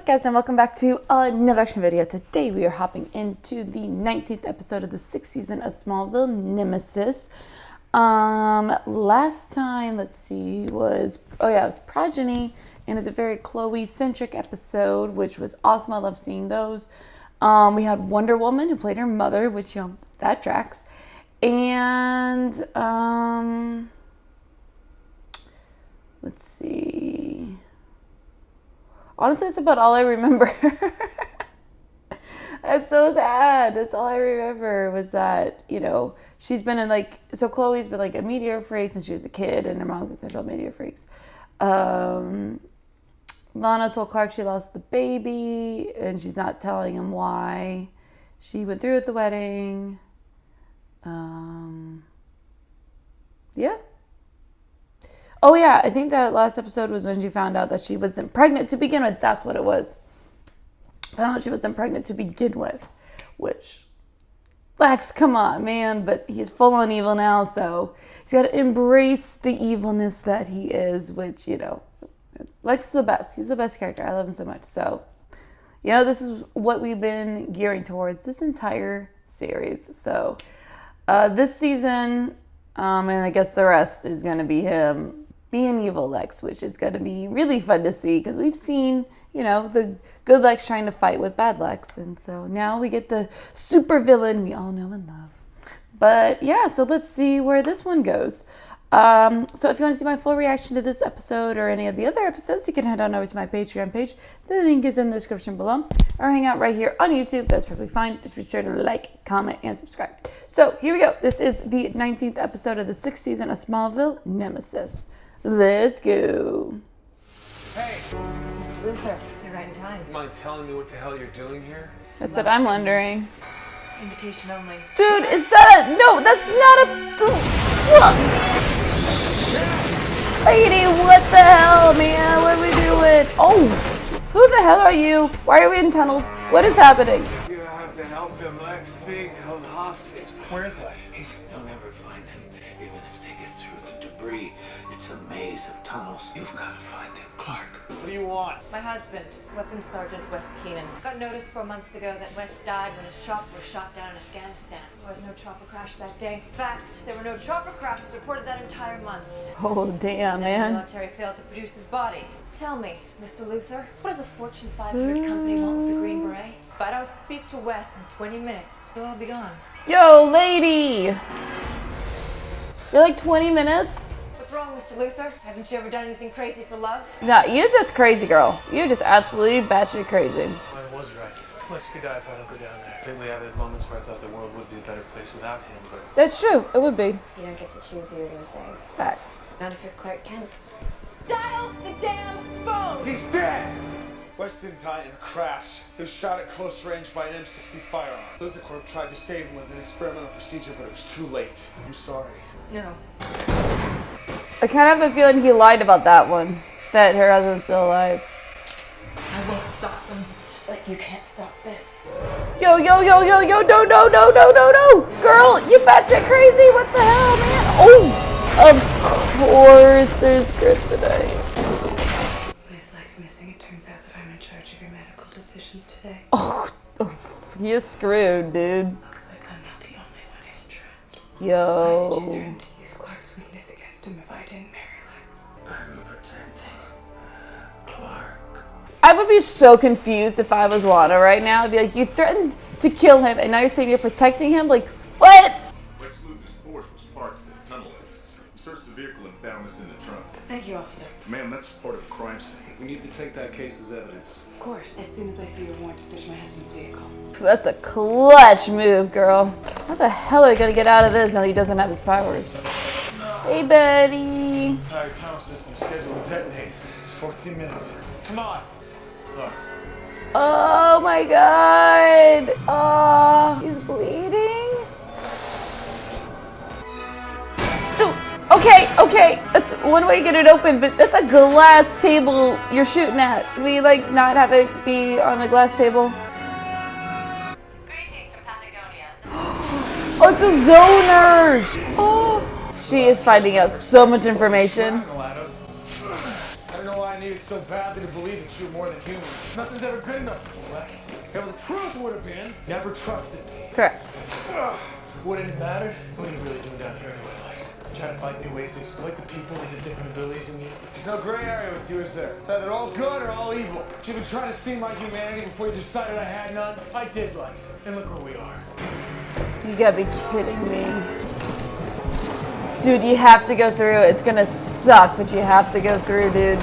guys, and welcome back to another action video. Today we are hopping into the 19th episode of the 6th season of Smallville, Nemesis. Last time, let's see, was, it was Progeny, and it's a very Chloe-centric episode, which was awesome. I love seeing those. We had Wonder Woman, who played her mother, which, that tracks. And, let's see. Honestly, it's about all I remember. It's so sad. That's all I remember was that, she's been in so Chloe's been a meteor freak since she was a kid, and her mom could control meteor freaks. Lana told Clark she lost the baby, and she's not telling him why. She went through with the wedding. Yeah. Oh, yeah, I think that last episode was when she found out that she wasn't pregnant to begin with. That's what it was. Found out she wasn't pregnant to begin with, which, Lex, come on, man. But he's full on evil now, so he's got to embrace the evilness that he is, which, Lex is the best. He's the best character. I love him so much. So, this is what we've been gearing towards this entire series. So, this season, and I guess the rest is going to be him being evil Lex, which is going to be really fun to see because we've seen, the good Lex trying to fight with bad Lex. And so now we get the super villain we all know and love. But yeah, so let's see where this one goes. So if you want to see my full reaction to this episode or any of the other episodes, you can head on over to my Patreon page. The link is in the description below. Or hang out right here on YouTube. That's perfectly fine. Just be sure to like, comment, and subscribe. So here we go. This is the 19th episode of the 6th season of Smallville, Nemesis. Let's go. Hey! Mr. Luthor, you're right in time. You mind telling me what the hell you're doing here? That's what I'm wondering. Invitation only. Dude, is that a... No, that's not a... Lady, what the hell, man? What are we doing? Oh, who the hell are you? Why are we in tunnels? What is happening? You have to help him, Lex. Being held hostage. Where's Lex? You'll never find him, even if they get through the debris. It's a maze of tunnels. You've got to find him, Clark. What do you want? My husband, Weapons Sergeant Wes Keenan, got notice 4 months ago that Wes died when his chopper was shot down in Afghanistan. There was no chopper crash that day. In fact, there were no chopper crashes reported that entire month. Oh, damn, man. The military failed to produce his body. Tell me, Mr. Luthor, what does a Fortune 500 company want with a Green Beret? If I don't speak to Wes in 20 minutes, he'll all be gone. Yo, lady! You're like 20 minutes? What's wrong, Mr. Luthor? Haven't you ever done anything crazy for love? Nah, you're just crazy, girl. You're just absolutely batshit crazy. I was right. Lex could die if I don't go down there. Lately, I've had moments where I thought the world would be a better place without him, but... That's true. It would be. You don't get to choose who you're gonna save. Facts. Not if you're Clark Kent. Dial the damn phone! He's dead! Wes didn't die in a crash. He was shot at close range by an M60 firearm. Luthor tried to save him with an experimental procedure, but it was too late. I'm sorry. No. I kind of have a feeling he lied about that one. That her husband's still alive. I won't stop them. Just like you can't stop this. Yo, no. Girl, you batshit crazy. What the hell, man? Oh, of course there's kryptonite. With Lex missing, it turns out that I'm in charge of your medical decisions today. Oh, you're screwed, dude. Looks like I'm not the only one who's trapped. Yo. Why did you threaten to use Clark's weakness against him if I didn't marry Lex? I'm protecting Clark. I would be so confused if I was Lana right now. I'd be like, you threatened to kill him, and now you're saying you're protecting him? Like, what? Lex Luthor's Porsche was parked at the tunnel entrance. We searched the vehicle and found this in the trunk. Thank you, officer. Ma'am, that's part of a crime scene. We need to take that case as evidence. Of course. As soon as I see your warrant to search my husband's vehicle. That's a clutch move, girl. How the hell are we gonna get out of this now that he doesn't have his powers? Hey, buddy. Entire tunnel system scheduled to detonate. 14 minutes. Come on. Look. Oh my god. Oh, he's bleeding. Dude, okay. That's one way to get it open, but that's a glass table you're shooting at. We not have it be on a glass table. Greetings from Patagonia. Oh, it's a zoners. Oh, she is finding out so much information. I don't know why I needed so badly to believe that you're more than human. Nothing's ever good enough for you, Lex. Yeah, well, the truth would have been, never trusted me. Correct. Wouldn't it matter? What are you really doing down here anyway, Lex? Trying to find new ways to exploit the people and the different abilities in you? There's no gray area with you, is there? It's either all good or all evil. You've been trying to see my humanity before you decided I had none. I did, Lex. And look where we are. You gotta be kidding me. Dude, you have to go through. It's gonna suck, but you have to go through, dude.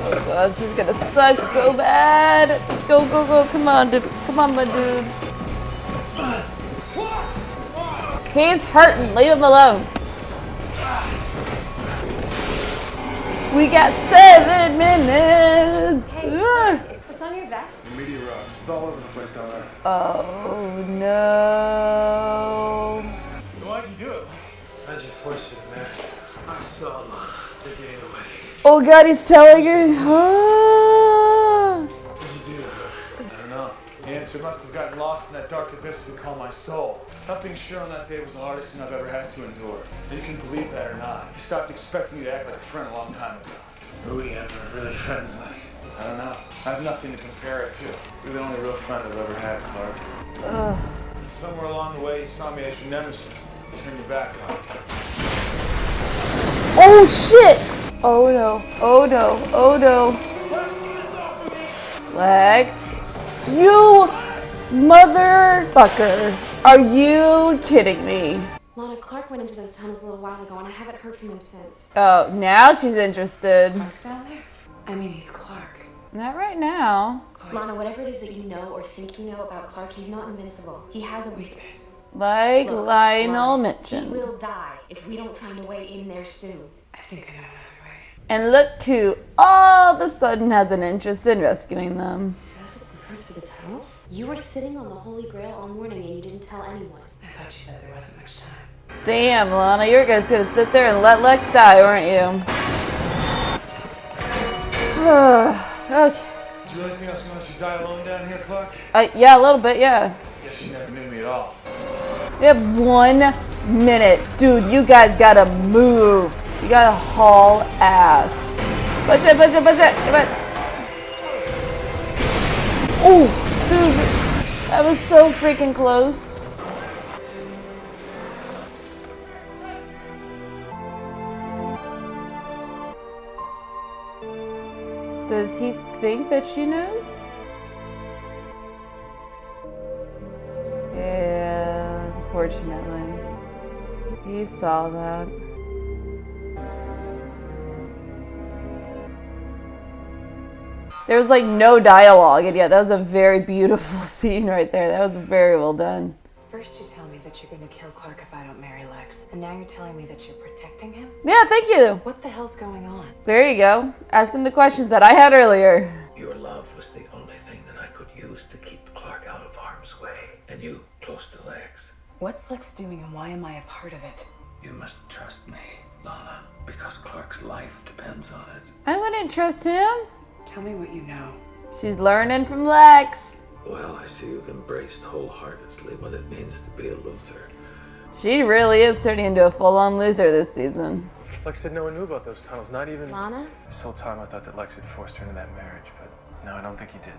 Oh god, this is gonna suck so bad. Go, go, go. Come on, dude. Come on, my dude. He's hurting. Leave him alone. We got 7 minutes. What's on your vest? Media rocks. It's all over the place down there. Oh no. Why'd you do it, Lex? How'd you force you to marry? I saw Lana the day of the wedding. Oh god, he's telling her. Ah. What'd you do to her? I don't know. The answer must have gotten lost in that dark abyss we call my soul. Not being sure on that day was the hardest thing I've ever had to endure. And you can believe that or not. I stopped expecting you to act like a friend a long time ago. Are we ever really friends, Lex? I don't know. I have nothing to compare it to. You're the only real friend I've ever had, Clark. Ugh. Somewhere along the way, you saw me as your nemesis. Turn your back on me. Oh shit! Oh no. Oh no. Oh no. Lex. You motherfucker. Are you kidding me? Lana, Clark went into those tunnels a little while ago and I haven't heard from him since. Oh, now she's interested. Clark's down there? I mean, he's Clark. Not right now. Lana, whatever it is that you know or think you know about Clark, he's not invincible. He has a weakness. Like Look, Lionel Lana, mentioned. He will die if we don't find a way in there soon. I think I know another way. And look who all of a sudden has an interest in rescuing them. Those blueprints for the tunnels? You were sitting on the Holy Grail all morning and you didn't tell anyone. I thought you said there wasn't much time. Damn, Lana, you were just gonna sit there and let Lex die, weren't you? Okay. Do you really think I was going to let you die alone down here, Clark? Yeah, a little bit, yeah. Guess you never knew me at all. We have 1 minute. Dude, you guys gotta move. You gotta haul ass. Push it, push it, push it. Come on. Oh, dude. That was so freaking close. Does he think that she knows? Yeah, unfortunately. He saw that. There was like no dialogue, and yet that was a very beautiful scene right there. That was very well done. First you tell me that you're gonna kill Clark if I don't marry Lex. And now you're telling me that you're protecting him? Yeah, thank you. What the hell's going on? There you go. Asking the questions that I had earlier. Your love was the only thing that I could use to keep Clark out of harm's way. And you close to Lex. What's Lex doing and why am I a part of it? You must trust me, Lana, because Clark's life depends on it. I wouldn't trust him. Tell me what you know. She's learning from Lex. Well, I see you've embraced wholeheartedly what it means to be a Luthor. She really is turning into a full-on Luthor this season. Lex said no one knew about those tunnels, not even... Lana? This whole time I thought that Lex had forced her into that marriage, but no, I don't think he did.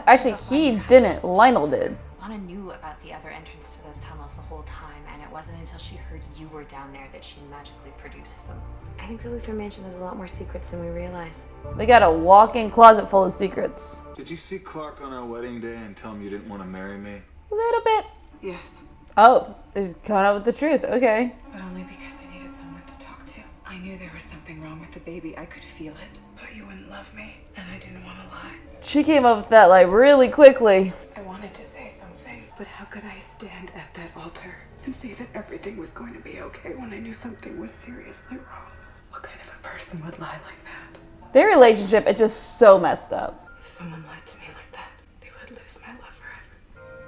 Actually, he didn't. Lionel did. Lana knew about the other entrance to those tunnels the whole time, and it wasn't until she heard you were down there that she magically produced them. I think the Luthor mansion has a lot more secrets than we realize. They got a walk-in closet full of secrets. Did you see Clark on our wedding day and tell him you didn't want to marry me? A little bit. Yes. Oh, he's coming up with the truth. Okay. But only because I needed someone to talk to. I knew there was something wrong with the baby. I could feel it. But you wouldn't love me, and I didn't want to lie. She came up with that like really quickly. I wanted to say something, but how could I stand at that altar and say that everything was going to be okay when I knew something was seriously wrong? What kind of a person would lie like that? Their relationship is just so messed up. If someone lied to me like that, they would lose my love forever.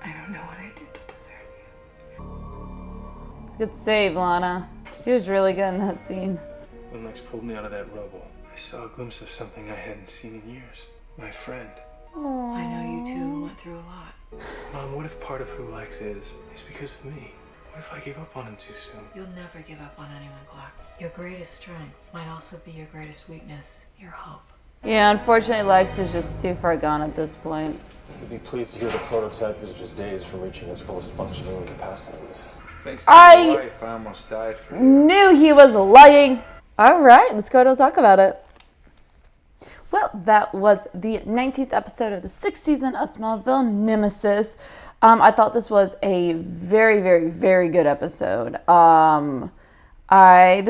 I don't know what I did to deserve you. It's a good save, Lana. She was really good in that scene. When Lex pulled me out of that rubble, I saw a glimpse of something I hadn't seen in years. My friend. Aww. I know you two went through a lot. Mom, what if part of who Lex is because of me? What if I give up on him too soon? You'll never give up on anyone, Clark. Your greatest strength might also be your greatest weakness, your hope. Yeah, unfortunately, Lex is just too far gone at this point. You'd be pleased to hear the prototype is just days from reaching its fullest functioning capacities. Thanks to your wife, I almost died for you. Knew he was lying. All right, let's go to talk about it. Well, that was the 19th episode of the 6th season of Smallville, Nemesis. I thought this was a very, very, very good episode. This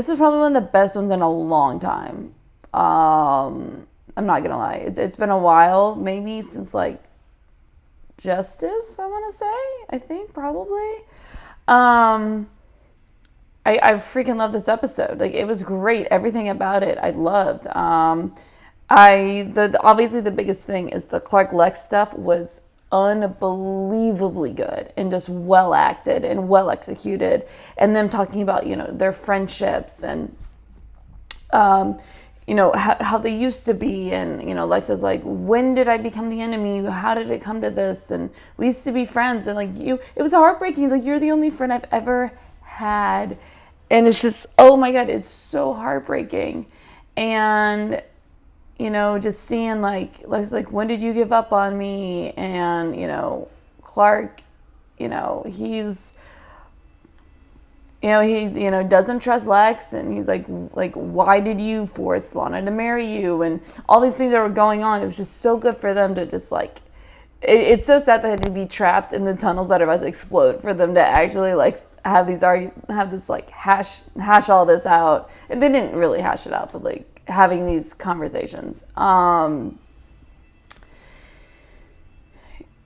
is probably one of the best ones in a long time. I'm not gonna lie, it's been a while, maybe since like Justice, I want to say. I think probably. I freaking love this episode. Like, it was great. Everything about it I loved. Obviously the biggest thing is the Clark Lex stuff was unbelievably good and just well acted and well executed, and them talking about, you know, their friendships and you know, how they used to be, and, you know, Lex is like, when did I become the enemy? How did it come to this? And we used to be friends, and like, it was heartbreaking. Like, you're the only friend I've ever had, and it's just, oh my God, it's so heartbreaking. And, you know, just seeing like, Lex is like, when did you give up on me? And, you know, Clark, you know, he doesn't trust Lex, and he's like, why did you force Lana to marry you? And all these things that were going on. It was just so good for them to just like, it's so sad they had to be trapped in the tunnels that are about to explode for them to actually like have this like hash all this out. And they didn't really hash it out, but like having these conversations. And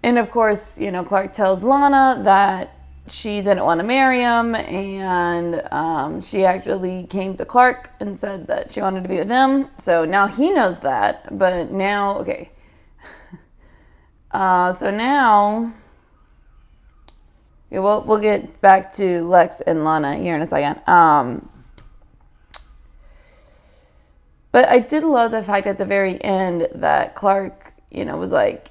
of course, you know, Clark tells Lana that she didn't want to marry him, and she actually came to Clark and said that she wanted to be with him. So now he knows that, but now, okay. So now, yeah, we'll get back to Lex and Lana here in a second. But I did love the fact at the very end that Clark, you know, was like,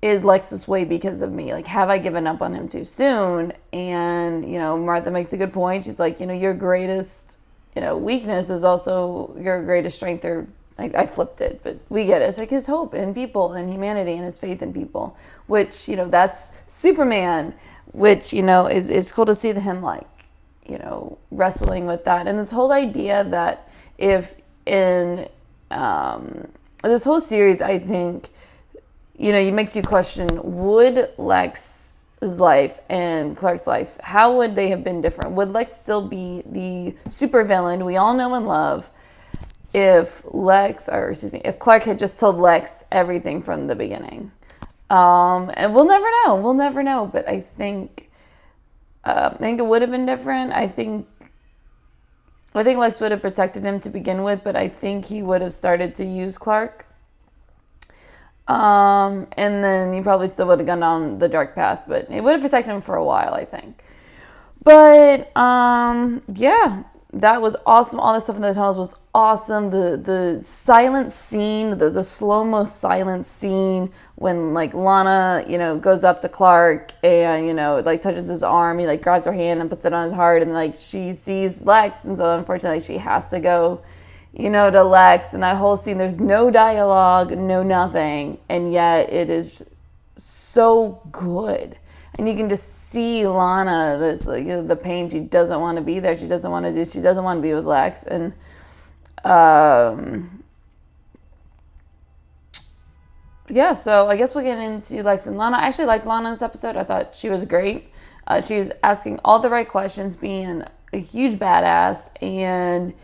is Lex's way because of me? Like, have I given up on him too soon? And, you know, Martha makes a good point. She's like, you know, your greatest, you know, weakness is also your greatest strength. Or I flipped it, but we get it. It's like his hope in people and humanity and his faith in people, which, you know, that's Superman, which, you know, is cool to see him like, you know, wrestling with that. And this whole idea that if in this whole series, I think, you know, it makes you question, would Lex's life and Clark's life, how would they have been different? Would Lex still be the supervillain we all know and love if Clark had just told Lex everything from the beginning? And we'll never know. But I think it would have been different. I think Lex would have protected him to begin with, but I think he would have started to use Clark. And then he probably still would have gone down the dark path, but it would have protected him for a while, I think. But, yeah, that was awesome. All that stuff in the tunnels was awesome. The silent scene, the slow-mo silent scene when, like, Lana, you know, goes up to Clark and, you know, like, touches his arm. He, like, grabs her hand and puts it on his heart, and, like, she sees Lex, and so, unfortunately, she has to go, you know, to Lex. And that whole scene, there's no dialogue, no nothing, and yet it is so good. And you can just see Lana, this, like, you know, the pain. She doesn't want to be there. She doesn't want to be with Lex. And yeah, so I guess we'll get into Lex and Lana. I actually liked Lana in this episode. I thought she was great. She was asking all the right questions, being a huge badass. And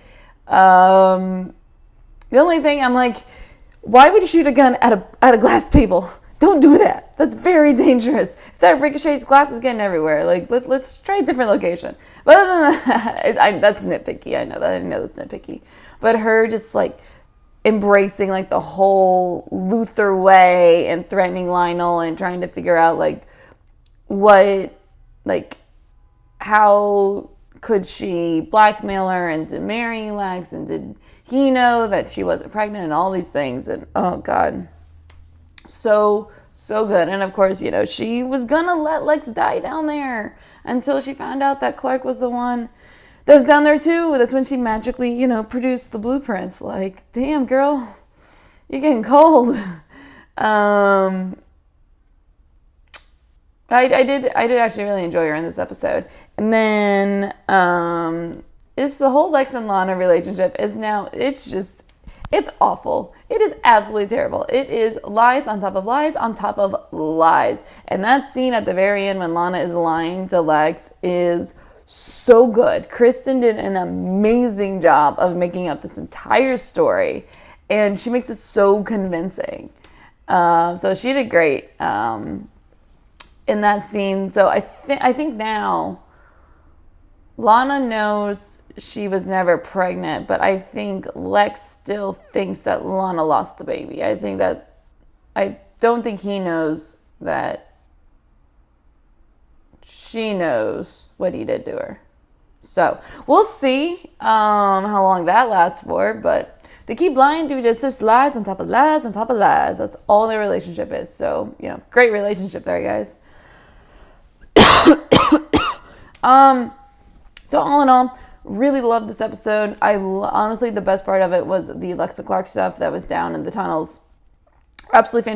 the only thing, I'm like, why would you shoot a gun at a glass table? Don't do that. That's very dangerous. If that ricochets, glass is getting everywhere. Like, let's try a different location. But other than that, that's nitpicky. I know that. I know that's nitpicky. But her just, like, embracing, like, the whole Luthor way and threatening Lionel and trying to figure out, like, how could she blackmail her into marrying Lex, and did he know that she wasn't pregnant, and all these things. And, oh, God. So So good. And of course, you know, she was gonna let Lex die down there until she found out that Clark was the one that was down there too. That's when she magically, you know, produced the blueprints. Like, damn, girl, you're getting cold. I did actually really enjoy her in this episode. And then it's the whole Lex and Lana relationship is now, it's awful. It is absolutely terrible. It is lies on top of lies on top of lies. And that scene at the very end when Lana is lying to Lex is so good. Kristen did an amazing job of making up this entire story. And she makes it so convincing. So she did great in that scene. So I think now Lana knows she was never pregnant, but I think Lex still thinks that Lana lost the baby. I don't think he knows that she knows what he did to her. So we'll see how long that lasts for, but they keep lying to each other. It's just lies on top of lies on top of lies. That's all their relationship is. So, you know, great relationship there, guys. So all in all, really loved this episode. Honestly, the best part of it was the Lex and Clark stuff that was down in the tunnels. Absolutely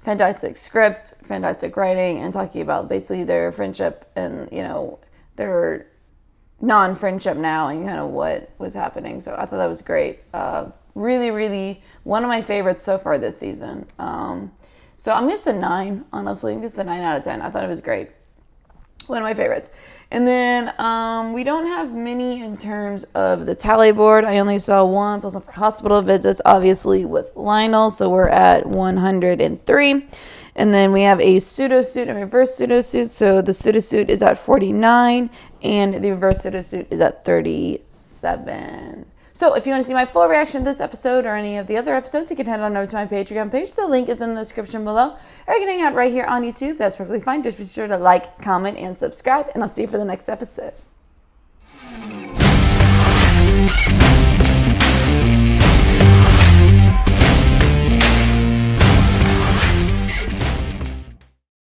fantastic script, fantastic writing, and talking about basically their friendship and, you know, their non-friendship now and kind of what was happening. So I thought that was great. Really, really one of my favorites so far this season. So I'm just a 9, honestly. I'm just a 9 out of 10. I thought it was great. One of my favorites. And then we don't have many in terms of the tally board. I only saw 1 plus 1 for hospital visits, obviously, with Lionel. So we're at 103. And then we have a Sudo Suit and reverse Sudo Suit. So the Sudo Suit is at 49 and the reverse Sudo Suit is at 37. So if you want to see my full reaction to this episode or any of the other episodes, you can head on over to my Patreon page. The link is in the description below. Or you can hang out right here on YouTube. That's perfectly fine. Just be sure to like, comment, and subscribe. And I'll see you for the next episode.